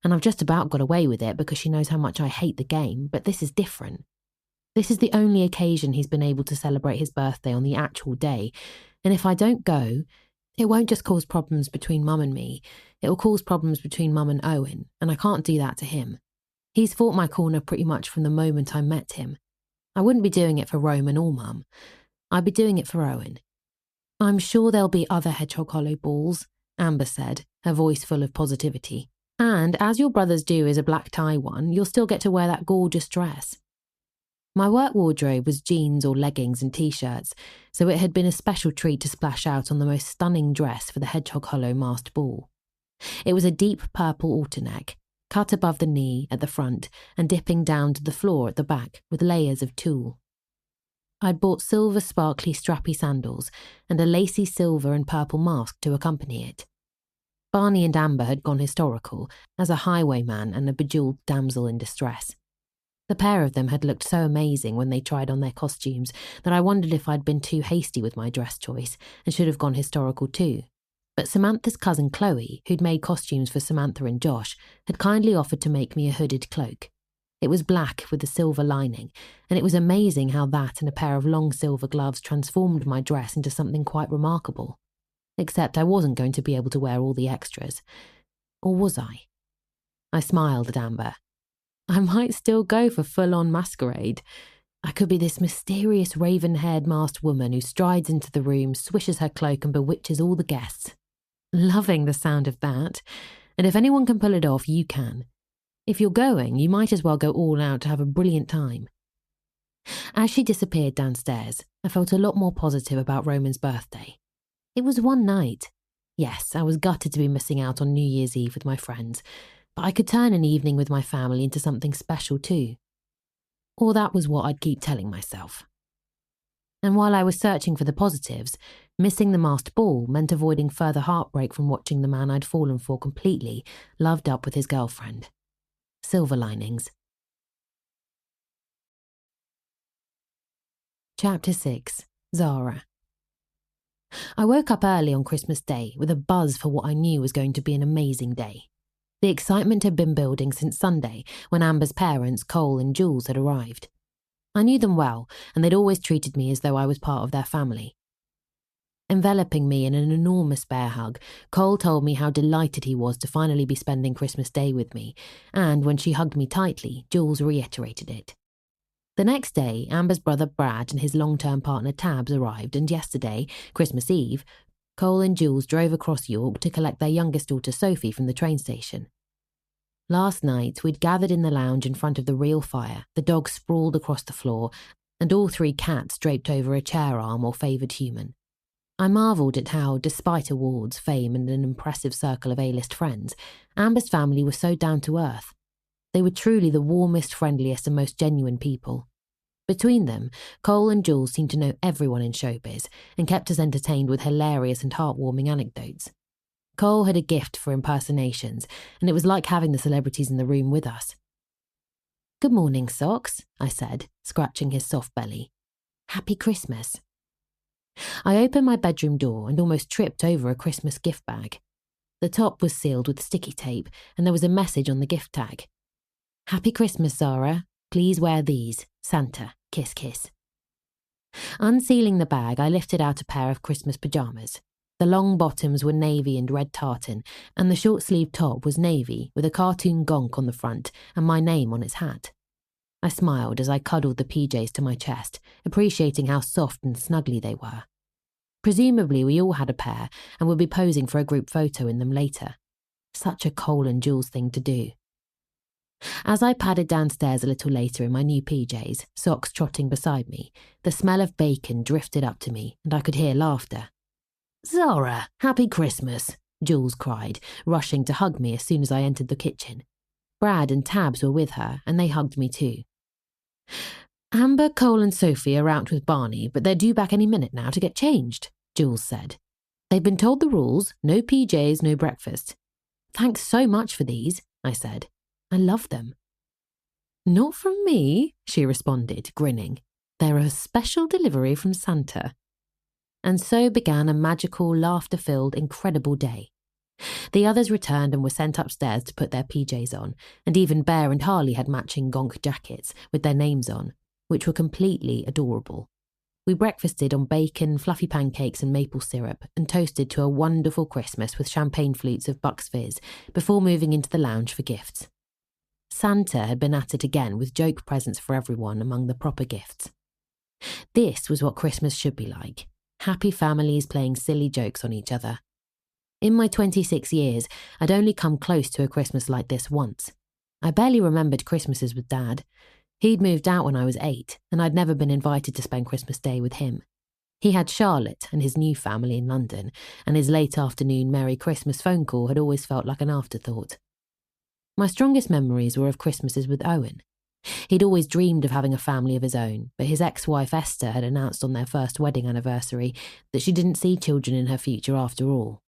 and I've just about got away with it because she knows how much I hate the game, but this is different. This is the only occasion he's been able to celebrate his birthday on the actual day, and if I don't go, it won't just cause problems between Mum and me, it'll cause problems between Mum and Owen, and I can't do that to him. He's fought my corner pretty much from the moment I met him. I wouldn't be doing it for Roman or Mum. I'd be doing it for Owen. "I'm sure there'll be other Hedgehog Hollow balls," Amber said, her voice full of positivity. "And as your brother's due is a black tie one, you'll still get to wear that gorgeous dress." My work wardrobe was jeans or leggings and t-shirts, so it had been a special treat to splash out on the most stunning dress for the Hedgehog Hollow masked ball. It was a deep purple alter-neck, cut above the knee at the front and dipping down to the floor at the back with layers of tulle. I'd bought silver sparkly strappy sandals and a lacy silver and purple mask to accompany it. Barney and Amber had gone historical as a highwayman and a bejeweled damsel in distress. The pair of them had looked so amazing when they tried on their costumes that I wondered if I'd been too hasty with my dress choice and should have gone historical too. But Samantha's cousin Chloe, who'd made costumes for Samantha and Josh, had kindly offered to make me a hooded cloak. It was black with a silver lining, and it was amazing how that and a pair of long silver gloves transformed my dress into something quite remarkable. Except I wasn't going to be able to wear all the extras. Or was I? I smiled at Amber. I might still go for full-on masquerade. I could be this mysterious raven-haired masked woman who strides into the room, swishes her cloak and bewitches all the guests. Loving the sound of that. And if anyone can pull it off, you can. If you're going, you might as well go all out to have a brilliant time. As she disappeared downstairs, I felt a lot more positive about Roman's birthday. It was one night. Yes, I was gutted to be missing out on New Year's Eve with my friends, but I could turn an evening with my family into something special too. Or that was what I'd keep telling myself. And while I was searching for the positives, missing the masked ball meant avoiding further heartbreak from watching the man I'd fallen for completely loved up with his girlfriend. Silver linings. Chapter 6. Zara. I woke up early on Christmas Day with a buzz for what I knew was going to be an amazing day. The excitement had been building since Sunday, when Amber's parents, Cole and Jules, had arrived. I knew them well, and they'd always treated me as though I was part of their family. Enveloping me in an enormous bear hug, Cole told me how delighted he was to finally be spending Christmas Day with me, and when she hugged me tightly, Jules reiterated it. The next day, Amber's brother Brad and his long-term partner Tabs arrived, and yesterday, Christmas Eve, Cole and Jules drove across York to collect their youngest daughter Sophie from the train station. Last night, we'd gathered in the lounge in front of the real fire, the dog sprawled across the floor, and all 3 cats draped over a chair arm or favoured human. I marvelled at how, despite awards, fame and an impressive circle of A-list friends, Amber's family was so down to earth. They were truly the warmest, friendliest and most genuine people. Between them, Cole and Jules seemed to know everyone in showbiz and kept us entertained with hilarious and heartwarming anecdotes. Cole had a gift for impersonations, and it was like having the celebrities in the room with us. "Good morning, Socks," I said, scratching his soft belly. "Happy Christmas." I opened my bedroom door and almost tripped over a Christmas gift bag. The top was sealed with sticky tape and there was a message on the gift tag. "Happy Christmas, Zara. Please wear these. Santa. Kiss, kiss." Unsealing the bag, I lifted out a pair of Christmas pyjamas. The long bottoms were navy and red tartan, and the short-sleeved top was navy with a cartoon gonk on the front and my name on its hat. I smiled as I cuddled the PJs to my chest, appreciating how soft and snuggly they were. Presumably we all had a pair and would be posing for a group photo in them later. Such a Cole and Jules thing to do. As I padded downstairs a little later in my new PJs, socks trotting beside me, the smell of bacon drifted up to me and I could hear laughter. "Zara, happy Christmas," Jules cried, rushing to hug me as soon as I entered the kitchen. Brad and Tabs were with her and they hugged me too. "Amber, Cole and Sophie are out with Barney, but they're due back any minute now to get changed," Jules said. "They've been told the rules, no PJs, no breakfast." "Thanks so much for these," I said. "I love them." "Not from me," she responded, grinning. "They're a special delivery from Santa." And so began a magical, laughter-filled, incredible day. The others returned and were sent upstairs to put their PJs on, and even Bear and Harley had matching gonk jackets with their names on, which were completely adorable. We breakfasted on bacon, fluffy pancakes and maple syrup, and toasted to a wonderful Christmas with champagne flutes of Bucks Fizz before moving into the lounge for gifts. Santa had been at it again with joke presents for everyone among the proper gifts. This was what Christmas should be like. Happy families playing silly jokes on each other. In my 26 years, I'd only come close to a Christmas like this once. I barely remembered Christmases with Dad. He'd moved out when I was 8, and I'd never been invited to spend Christmas Day with him. He had Charlotte and his new family in London, and his late afternoon Merry Christmas phone call had always felt like an afterthought. My strongest memories were of Christmases with Owen. He'd always dreamed of having a family of his own, but his ex-wife Esther had announced on their first wedding anniversary that she didn't see children in her future after all.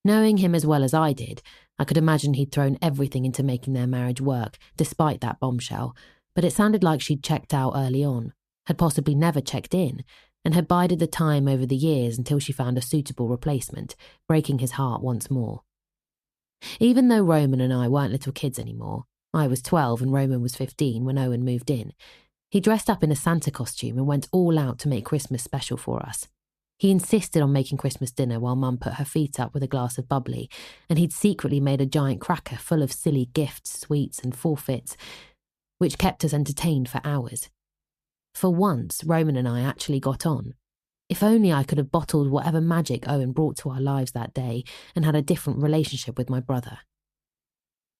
Knowing him as well as I did, I could imagine he'd thrown everything into making their marriage work, despite that bombshell, but it sounded like she'd checked out early on, had possibly never checked in, and had bided the time over the years until she found a suitable replacement, breaking his heart once more. Even though Roman and I weren't little kids anymore, I was 12 and Roman was 15 when Owen moved in, he dressed up in a Santa costume and went all out to make Christmas special for us. He insisted on making Christmas dinner while Mum put her feet up with a glass of bubbly, and he'd secretly made a giant cracker full of silly gifts, sweets and forfeits, which kept us entertained for hours. For once, Roman and I actually got on. If only I could have bottled whatever magic Owen brought to our lives that day and had a different relationship with my brother.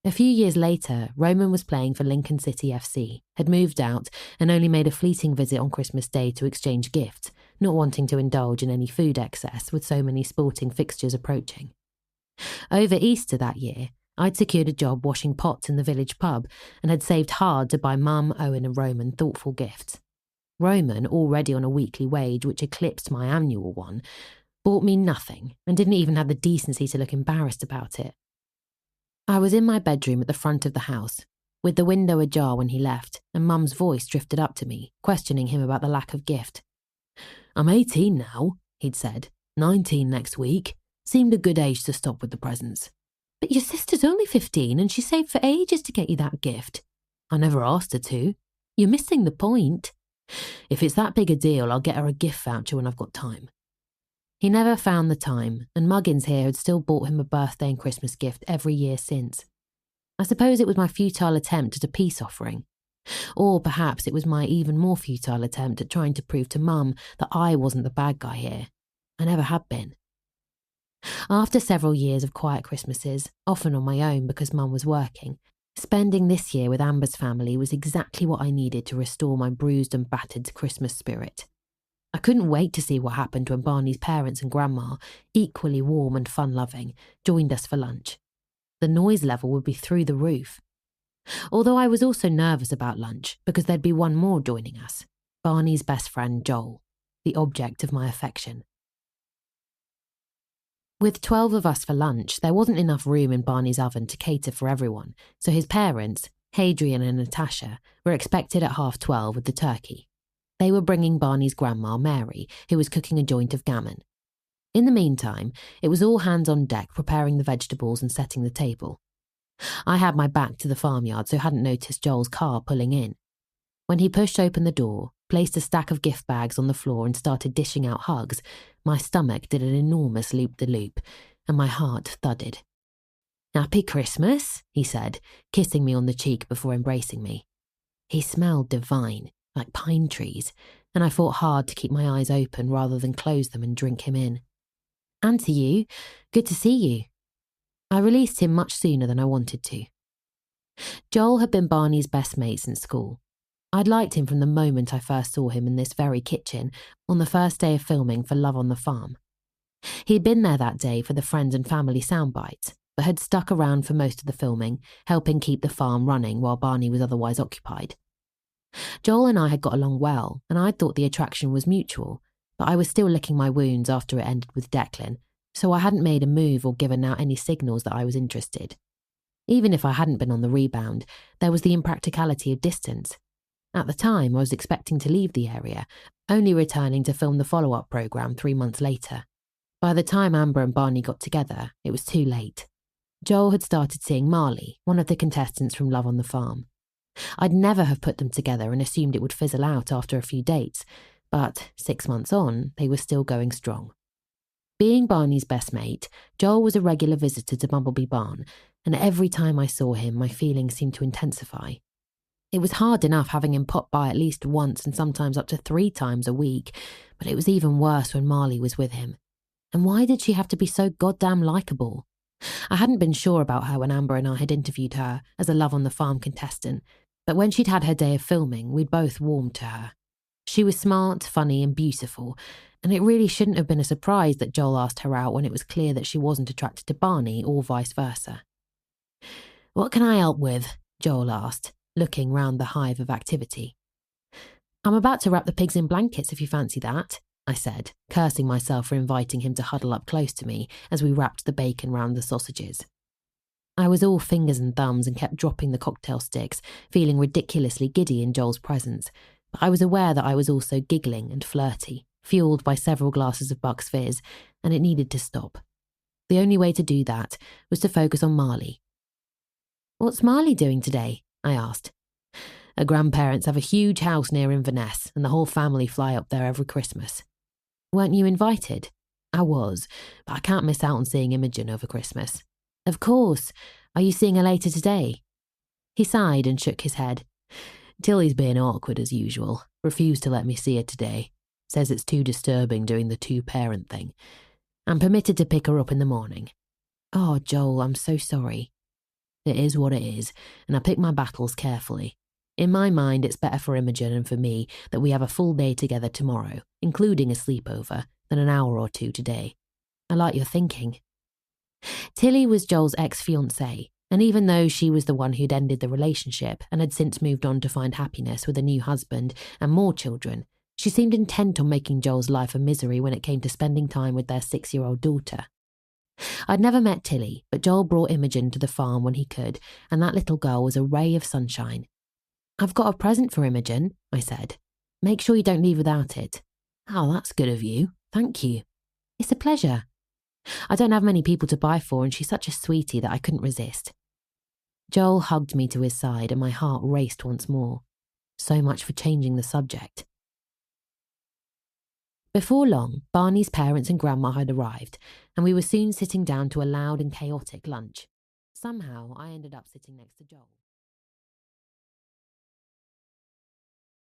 A few years later, Roman was playing for Lincoln City FC, had moved out and only made a fleeting visit on Christmas Day to exchange gifts, not wanting to indulge in any food excess with so many sporting fixtures approaching. Over Easter that year, I'd secured a job washing pots in the village pub and had saved hard to buy Mum, Owen and Roman thoughtful gifts. Roman, already on a weekly wage which eclipsed my annual one, bought me nothing and didn't even have the decency to look embarrassed about it. I was in my bedroom at the front of the house, with the window ajar when he left, and Mum's voice drifted up to me, questioning him about the lack of gift. "I'm 18 now," he'd said. 19 next week. Seemed a good age to stop with the presents." "But your sister's only 15 and she saved for ages to get you that gift." "I never asked her to." "You're missing the point." "If it's that big a deal, I'll get her a gift voucher when I've got time." He never found the time, and Muggins here had still bought him a birthday and Christmas gift every year since. I suppose it was my futile attempt at a peace offering. Or perhaps it was my even more futile attempt at trying to prove to Mum that I wasn't the bad guy here. I never had been. After several years of quiet Christmases, often on my own because Mum was working, spending this year with Amber's family was exactly what I needed to restore my bruised and battered Christmas spirit. I couldn't wait to see what happened when Barney's parents and Grandma, equally warm and fun-loving, joined us for lunch. The noise level would be through the roof. Although I was also nervous about lunch because there'd be one more joining us, Barney's best friend Joel, the object of my affection. With 12 of us for lunch, there wasn't enough room in Barney's oven to cater for everyone, so his parents, Hadrian and Natasha, were expected at 12:30 with the turkey. They were bringing Barney's grandma, Mary, who was cooking a joint of gammon. In the meantime, it was all hands on deck preparing the vegetables and setting the table. I had my back to the farmyard, so hadn't noticed Joel's car pulling in. When he pushed open the door, placed a stack of gift bags on the floor and started dishing out hugs, my stomach did an enormous loop-de-loop, and my heart thudded. "Happy Christmas," he said, kissing me on the cheek before embracing me. He smelled divine, like pine trees, and I fought hard to keep my eyes open rather than close them and drink him in. "And to you, good to see you." I released him much sooner than I wanted to. Joel had been Barney's best mate since school. I'd liked him from the moment I first saw him in this very kitchen on the first day of filming for Love on the Farm. He'd been there that day for the friends and family soundbites, but had stuck around for most of the filming, helping keep the farm running while Barney was otherwise occupied. Joel and I had got along well, and I'd thought the attraction was mutual, but I was still licking my wounds after it ended with Declan, so I hadn't made a move or given out any signals that I was interested. Even if I hadn't been on the rebound, there was the impracticality of distance. At the time, I was expecting to leave the area, only returning to film the follow-up programme 3 months later. By the time Amber and Barney got together, it was too late. Joel had started seeing Marley, one of the contestants from Love on the Farm. I'd never have put them together and assumed it would fizzle out after a few dates, but 6 months on, they were still going strong. Being Barney's best mate, Joel was a regular visitor to Bumblebee Barn, and every time I saw him, my feelings seemed to intensify. It was hard enough having him pop by at least once and sometimes up to 3 times a week, but it was even worse when Marley was with him. And why did she have to be so goddamn likeable? I hadn't been sure about her when Amber and I had interviewed her as a Love on the Farm contestant, but when she'd had her day of filming, we'd both warmed to her. She was smart, funny and beautiful, and it really shouldn't have been a surprise that Joel asked her out when it was clear that she wasn't attracted to Barney or vice versa. "What can I help with?" Joel asked, looking round the hive of activity. "I'm about to wrap the pigs in blankets if you fancy that," I said, cursing myself for inviting him to huddle up close to me as we wrapped the bacon round the sausages. I was all fingers and thumbs and kept dropping the cocktail sticks, feeling ridiculously giddy in Joel's presence, but I was aware that I was also giggling and flirty, fueled by several glasses of Buck's Fizz, and it needed to stop. The only way to do that was to focus on Marley. "What's Marley doing today?" I asked. "Her grandparents have a huge house near Inverness, and the whole family fly up there every Christmas." "Weren't you invited?" "I was, but I can't miss out on seeing Imogen over Christmas." "Of course. Are you seeing her later today?" He sighed and shook his head. "Tilly's being awkward as usual. Refused to let me see her today. Says it's too disturbing doing the two-parent thing. I'm permitted to pick her up in the morning." "Oh, Joel, I'm so sorry." "It is what it is, and I pick my battles carefully. In my mind, it's better for Imogen and for me that we have a full day together tomorrow, including a sleepover, than an hour or two today." "I like your thinking." Tilly was Joel's ex-fiancée, and even though she was the one who'd ended the relationship and had since moved on to find happiness with a new husband and more children, she seemed intent on making Joel's life a misery when it came to spending time with their 6-year-old daughter. I'd never met Tilly, but Joel brought Imogen to the farm when he could, and that little girl was a ray of sunshine. "I've got a present for Imogen," I said. "Make sure you don't leave without it." "Oh, that's good of you. Thank you." "It's a pleasure. I don't have many people to buy for, and she's such a sweetie that I couldn't resist." Joel hugged me to his side, and my heart raced once more. So much for changing the subject. Before long, Barney's parents and Grandma had arrived, and we were soon sitting down to a loud and chaotic lunch. Somehow, I ended up sitting next to Joel.